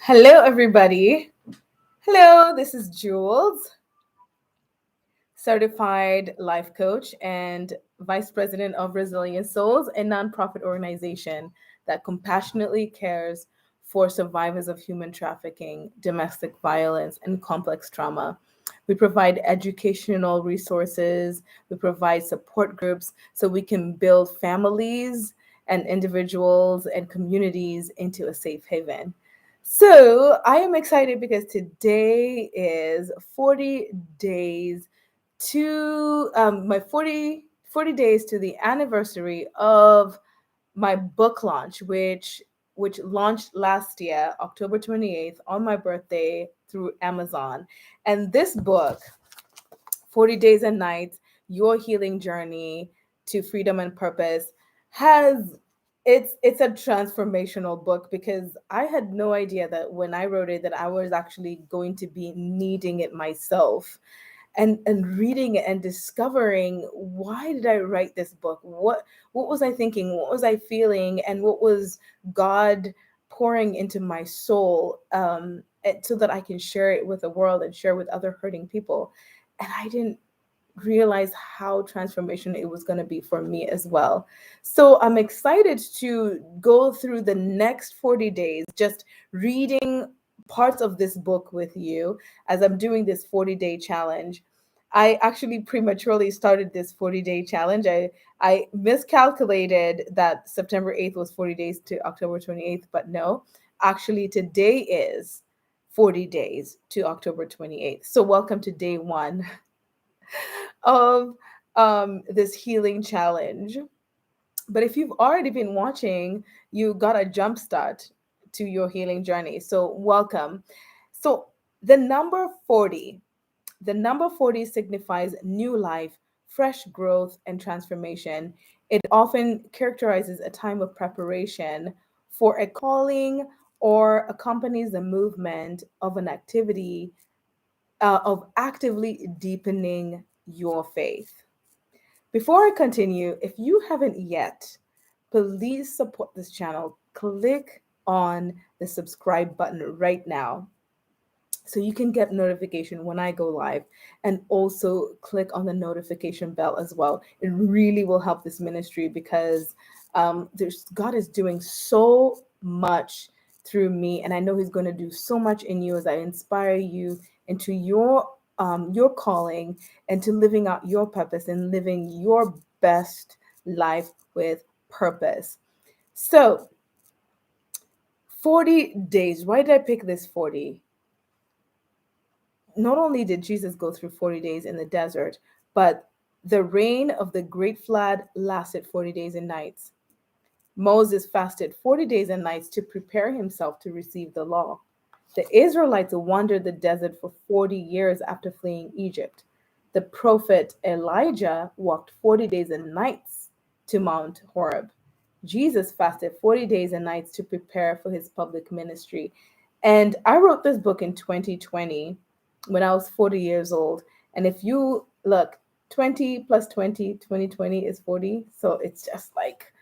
Hello, everybody. Hello, this is Jules, certified life coach and vice president of Resilient Souls, a nonprofit organization that compassionately cares for survivors of human trafficking, domestic violence, and complex trauma. We provide educational resources, we provide support groups so we can build families and individuals and communities into a safe haven. So I am excited because today is 40 days to my 40 days to the anniversary of my book launch, which launched last year, October 28th, on my birthday through Amazon. And this book, 40 Days and Nights, Your Healing Journey to Freedom and Purpose, has it's a transformational book because I had no idea that when I wrote it that I was actually going to be needing it myself and reading it and discovering, why did I write this book? What was I thinking? What was I feeling? And what was God pouring into my soul, so that I can share it with the world and share with other hurting people. And I didn't realize how transformational it was going to be for me as well. So I'm excited to go through the next 40 days just reading parts of this book with you as I'm doing this 40-day challenge. I actually prematurely started this 40-day challenge. I miscalculated that September 8th was 40 days to October 28th, but no, actually today is 40 days to October 28th. So welcome to day one of this healing challenge. But if you've already been watching, you got a jump start to your healing journey. So welcome. So the number 40, the number 40 signifies new life, fresh growth, and transformation. It often characterizes a time of preparation for a calling or accompanies the movement of an activity of actively deepening your faith. Before I continue, if you haven't yet, please support this channel. Click on the subscribe button right now so you can get notification when I go live, and also click on the notification bell as well. It really will help this ministry because there's God is doing so much through me, and I know He's going to do so much in you as I inspire you into your calling and to living out your purpose and living your best life with purpose. So 40 days. Why did I pick this 40? Not only did Jesus go through 40 days in the desert, but the reign of the great flood lasted 40 days and nights. Moses fasted 40 days and nights to prepare himself to receive the law. The Israelites wandered the desert for 40 years after fleeing Egypt. The prophet Elijah walked 40 days and nights to Mount Horeb. Jesus fasted 40 days and nights to prepare for his public ministry. And I wrote this book in 2020 when I was 40 years old. And if you look, 20 plus 20, 2020 is 40. So it's just like,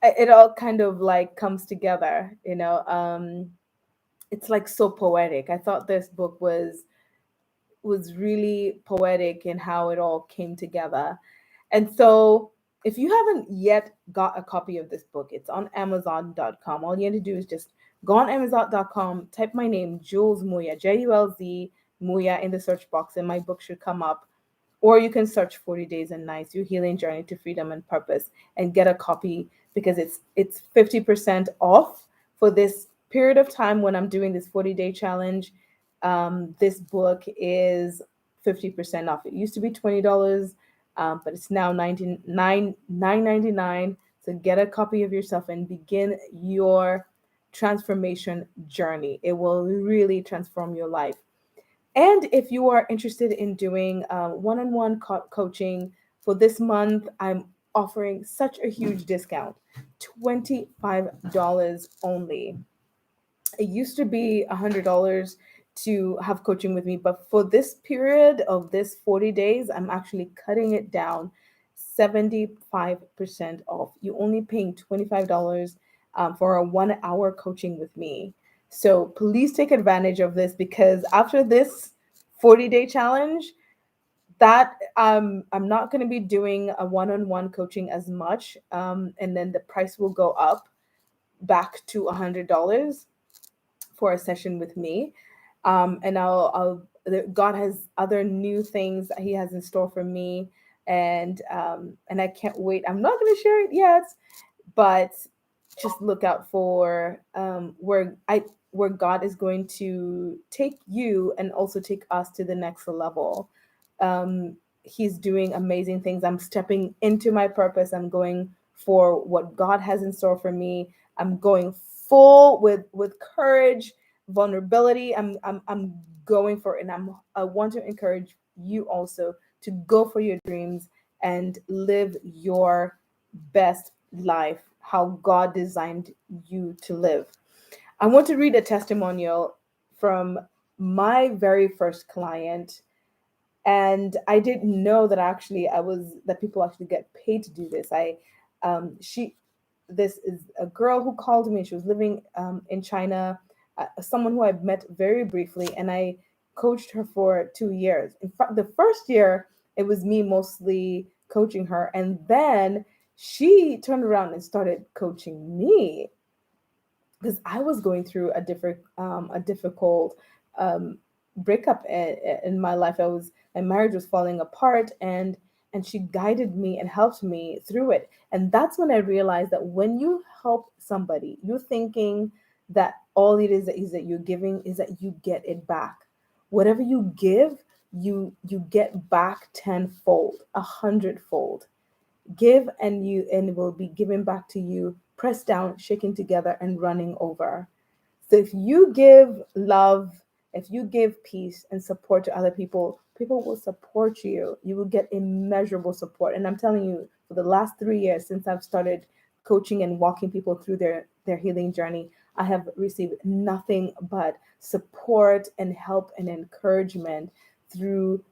it all kind of like comes together. It's like so poetic. I thought this book was really poetic in how it all came together. And so if you haven't yet got a copy of this book, it's on Amazon.com. All you have to do is just go on Amazon.com, type my name, julzMuya, Julz Muya, in the search box, and my book should come up. Or you can search 40 Days and Nights, Your Healing Journey to Freedom and Purpose, and get a copy because it's 50% off for this period of time when I'm doing this 40-day challenge. This book is 50% off. It used to be $20, but it's now $9.99. So get a copy of yourself and begin your transformation journey. It will really transform your life. And if you are interested in doing one-on-one coaching for this month, I'm offering such a huge discount, $25 only. It used to be $100 to have coaching with me, but for this period of this 40 days, I'm actually cutting it down 75% off. You're only paying $25 for a 1 hour coaching with me. So please take advantage of this, because after this 40-day challenge, that I'm not going to be doing a one-on-one coaching as much, and then the price will go up back to $100 for a session with me. And God has other new things that He has in store for me, and I can't wait. I'm not going to share it yet, but just look out for where God is going to take you and also take us to the next level. He's doing amazing things. I'm stepping into my purpose. I'm going for what God has in store for me. I'm going full with courage, vulnerability. I'm going for it, and I want to encourage you also to go for your dreams and live your best life, how God designed you to live. I want to read a testimonial from my very first client, and I didn't know that that people actually get paid to do this. She this is a girl who called me. She was living in China, someone who I've met very briefly, and I coached her for 2 years. In fact, the first year it was me mostly coaching her, and then she turned around and started coaching me, because I was going through a difficult um, breakup in my life. My marriage was falling apart, and she guided me and helped me through it. And that's when I realized that when you help somebody, you're thinking that all it is that you're giving is that you get it back. Whatever you give, you get back tenfold, 100-fold. Give, and it will be given back to you, pressed down, shaken together, and running over. So if you give love, if you give peace and support to other people, people will support you. You will get immeasurable support. And I'm telling you, for the last 3 years since I've started coaching and walking people through their healing journey, I have received nothing but support and help and encouragement through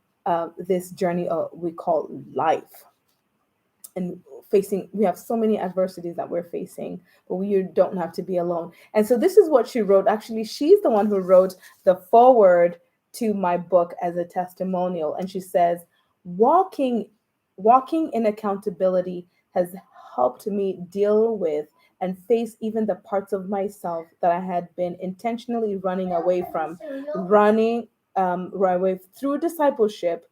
this journey we call life. And we have so many adversities that we're facing, but we don't have to be alone. And so this is what she wrote. Actually, she's the one who wrote the foreword to my book as a testimonial. And she says, walking walking in accountability has helped me deal with and face even the parts of myself that I had been intentionally running away from. Right away through discipleship,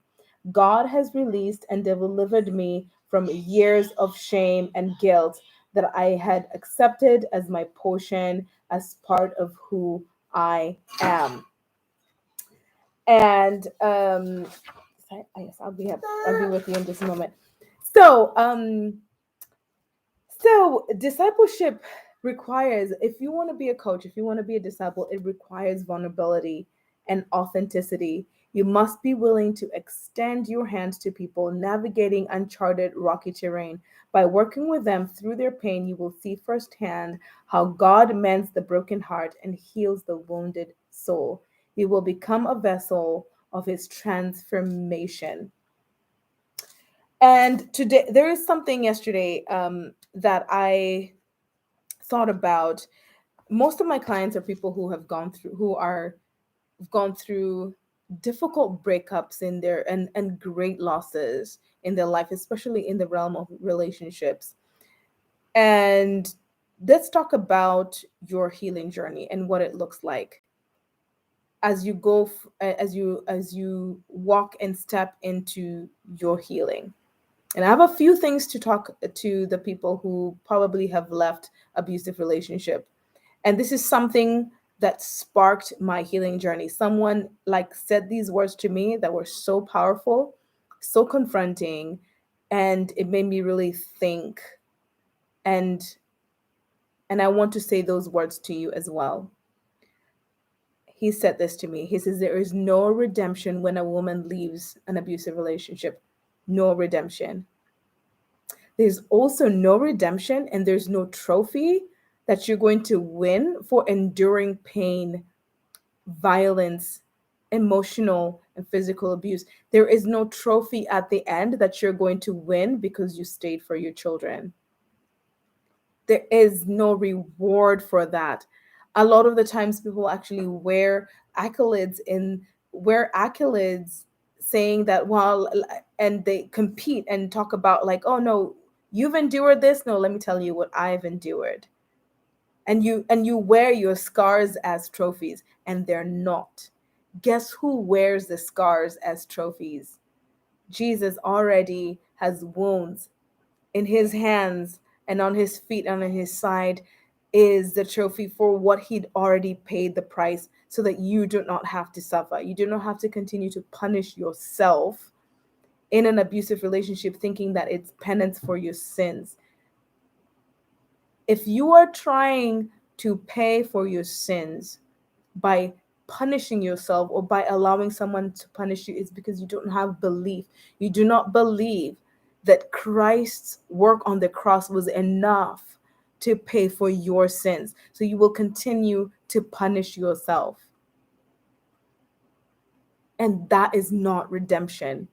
God has released and delivered me from years of shame and guilt that I had accepted as my portion, as part of who I am. And yes, I'll be with you in just a moment. So, discipleship requires, if you want to be a coach, if you want to be a disciple, it requires vulnerability and authenticity. You must be willing to extend your hands to people navigating uncharted, rocky terrain. By working with them through their pain, you will see firsthand how God mends the broken heart and heals the wounded soul. You will become a vessel of His transformation. And today, there is something yesterday that I thought about. Most of my clients are people who've gone through difficult breakups in their and great losses in their life, especially in the realm of relationships. And let's talk about your healing journey and what it looks like as you as you walk and step into your healing. And I have a few things to talk to the people who probably have left abusive relationship. And this is something that sparked my healing journey. Someone like said these words to me that were so powerful, so confronting, and it made me really think. And and I want to say those words to you as well. He said this to me. He says, there is no redemption when a woman leaves an abusive relationship. No redemption. There's also no redemption, and there's no trophy that you're going to win for enduring pain, violence, emotional and physical abuse. There is no trophy at the end that you're going to win because you stayed for your children. There is no reward for that. A lot of the times people actually wear accolades saying that, well, and they compete and talk about like, oh no, you've endured this, no, let me tell you what I've endured. And you wear your scars as trophies, and they're not. Guess who wears the scars as trophies? Jesus already has wounds in his hands and on his feet and on his side is the trophy for what he'd already paid the price, so that you do not have to suffer. You do not have to continue to punish yourself in an abusive relationship thinking that it's penance for your sins. If you are trying to pay for your sins by punishing yourself or by allowing someone to punish you, it's because you don't have belief. You do not believe that Christ's work on the cross was enough to pay for your sins. So you will continue to punish yourself. And that is not redemption.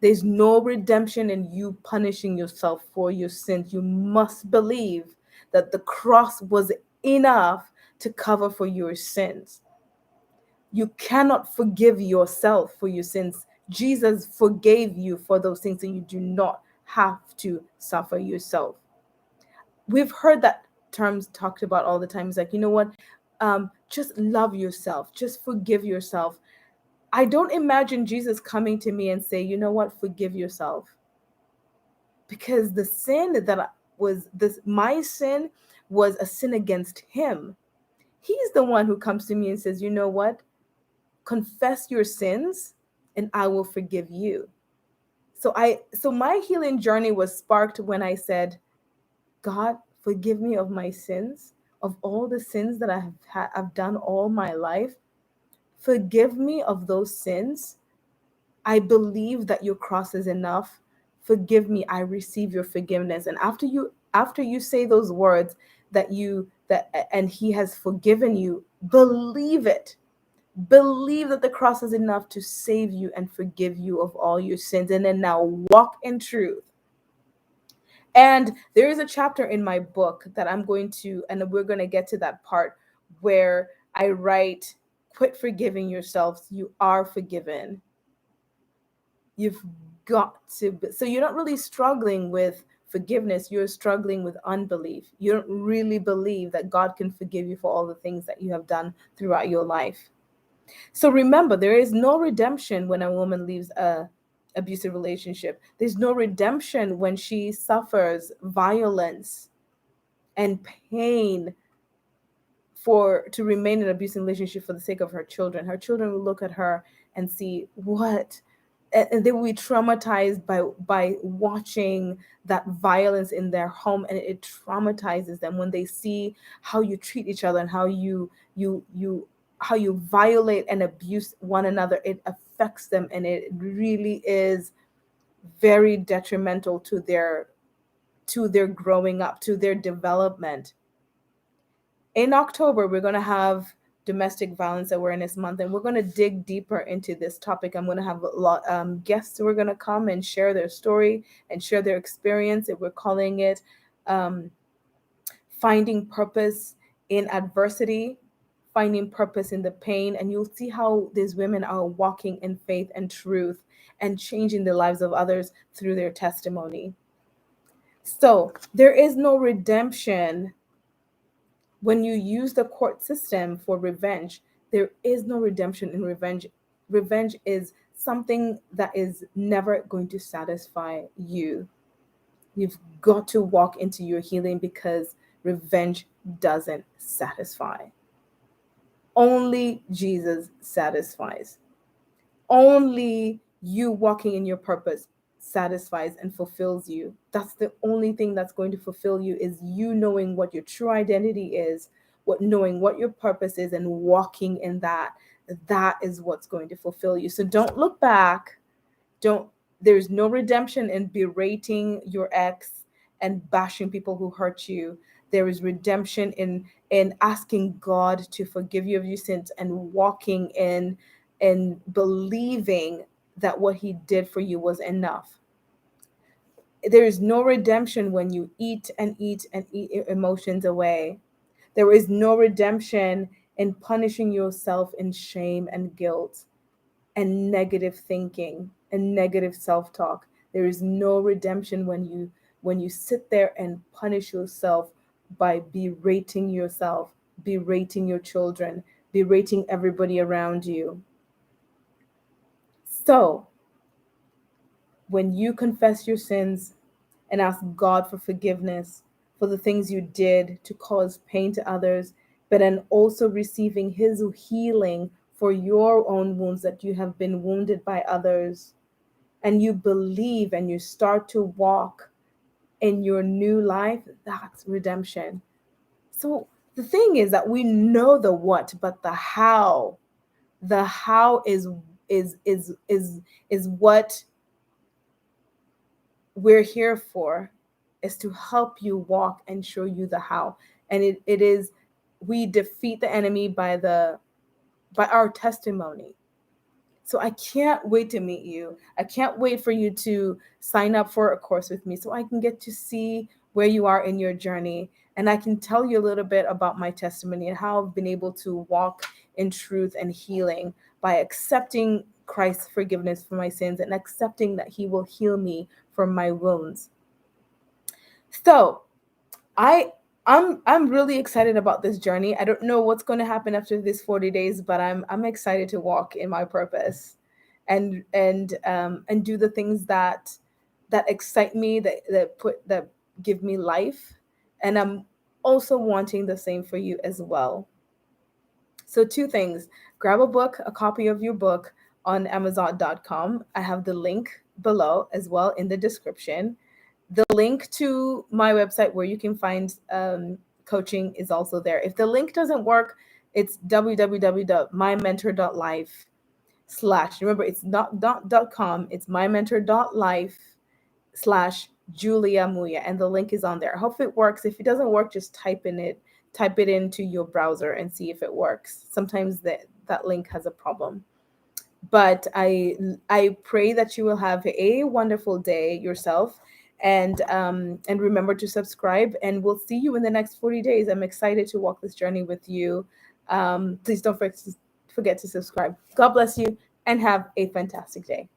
There's no redemption in you punishing yourself for your sins. You must believe that the cross was enough to cover for your sins. You cannot forgive yourself for your sins. Jesus forgave you for those things, and you do not have to suffer yourself. We've heard that terms talked about all the time. It's like, you know what? Just love yourself. Just forgive yourself. I don't imagine Jesus coming to me and say, you know what? Forgive yourself. Because the sin that was this, my sin was a sin against him. He's the one who comes to me and says, you know what? Confess your sins and I will forgive you. So my healing journey was sparked when I said, God, forgive me of my sins, of all the sins that I've done all my life. Forgive me of those sins. I believe that your cross is enough. Forgive me. I receive your forgiveness. And after you say those words and he has forgiven you, believe it. Believe that the cross is enough to save you and forgive you of all your sins. And then now walk in truth. And there is a chapter in my book that and we're going to get to that part where I write, quit forgiving yourselves. You are forgiven. You've got to. So you're not really struggling with forgiveness. You're struggling with unbelief. You don't really believe that God can forgive you for all the things that you have done throughout your life. So remember, there is no redemption when a woman leaves a abusive relationship. There's no redemption when she suffers violence and pain to remain in an abusive relationship for the sake of her children. Her children will look at her and see what, and they will be traumatized by watching that violence in their home, and it traumatizes them when they see how you treat each other and how you violate and abuse one another. It affects them, and it really is very detrimental to their growing up, to their development. In October, we're going to have Domestic Violence Awareness Month, and we're going to dig deeper into this topic. I'm going to have a lot guests who are going to come and share their story and share their experience. And we're calling it Finding Purpose in Adversity, Finding Purpose in the Pain. And you'll see how these women are walking in faith and truth and changing the lives of others through their testimony. So there is no redemption when you use the court system for revenge. There is no redemption in revenge. Revenge is something that is never going to satisfy you. You've got to walk into your healing, because revenge doesn't satisfy. Only Jesus satisfies. Only you walking in your purpose satisfies and fulfills you. That's the only thing that's going to fulfill you, is you knowing what your true identity is, knowing what your purpose is, and walking in that. That is what's going to fulfill you. So don't look back. There's no redemption in berating your ex and bashing people who hurt you. There is redemption in asking God to forgive you of your sins and walking in and believing that what he did for you was enough. There is no redemption when you eat and eat and eat emotions away. There is no redemption in punishing yourself in shame and guilt and negative thinking and negative self-talk. There is no redemption when you sit there and punish yourself by berating yourself, berating your children, berating everybody around you. So, when you confess your sins and ask God for forgiveness for the things you did to cause pain to others, but then also receiving His healing for your own wounds that you have been wounded by others, and you believe and you start to walk in your new life, that's redemption. So the thing is that we know the what, but the how is what we're here for, is to help you walk and show you the how. And it is, we defeat the enemy by our testimony. So I can't wait to meet you. I can't wait for you to sign up for a course with me so I can get to see where you are in your journey. And I can tell you a little bit about my testimony and how I've been able to walk in truth and healing by accepting Christ's forgiveness for my sins and accepting that He will heal me from my wounds. So I I'm really excited about this journey. I don't know what's going to happen after this 40 days, but I'm excited to walk in my purpose and do the things that excite me, that give me life. And I'm also wanting the same for you as well. So two things. Grab a book, a copy of your book on amazon.com. I have the link below as well in the description. The link to my website where you can find coaching is also there. If the link doesn't work, it's www.mymentor.life slash, remember, it's not .com, it's mymentor.life slash julzMuya, and the link is on there. I hope it works. If it doesn't work, just type it into your browser and see if it works. Sometimes that link has a problem. But I pray that you will have a wonderful day yourself, and remember to subscribe, and we'll see you in the next 40 days. I'm excited to walk this journey with you. Please don't forget to subscribe. God bless you and have a fantastic day.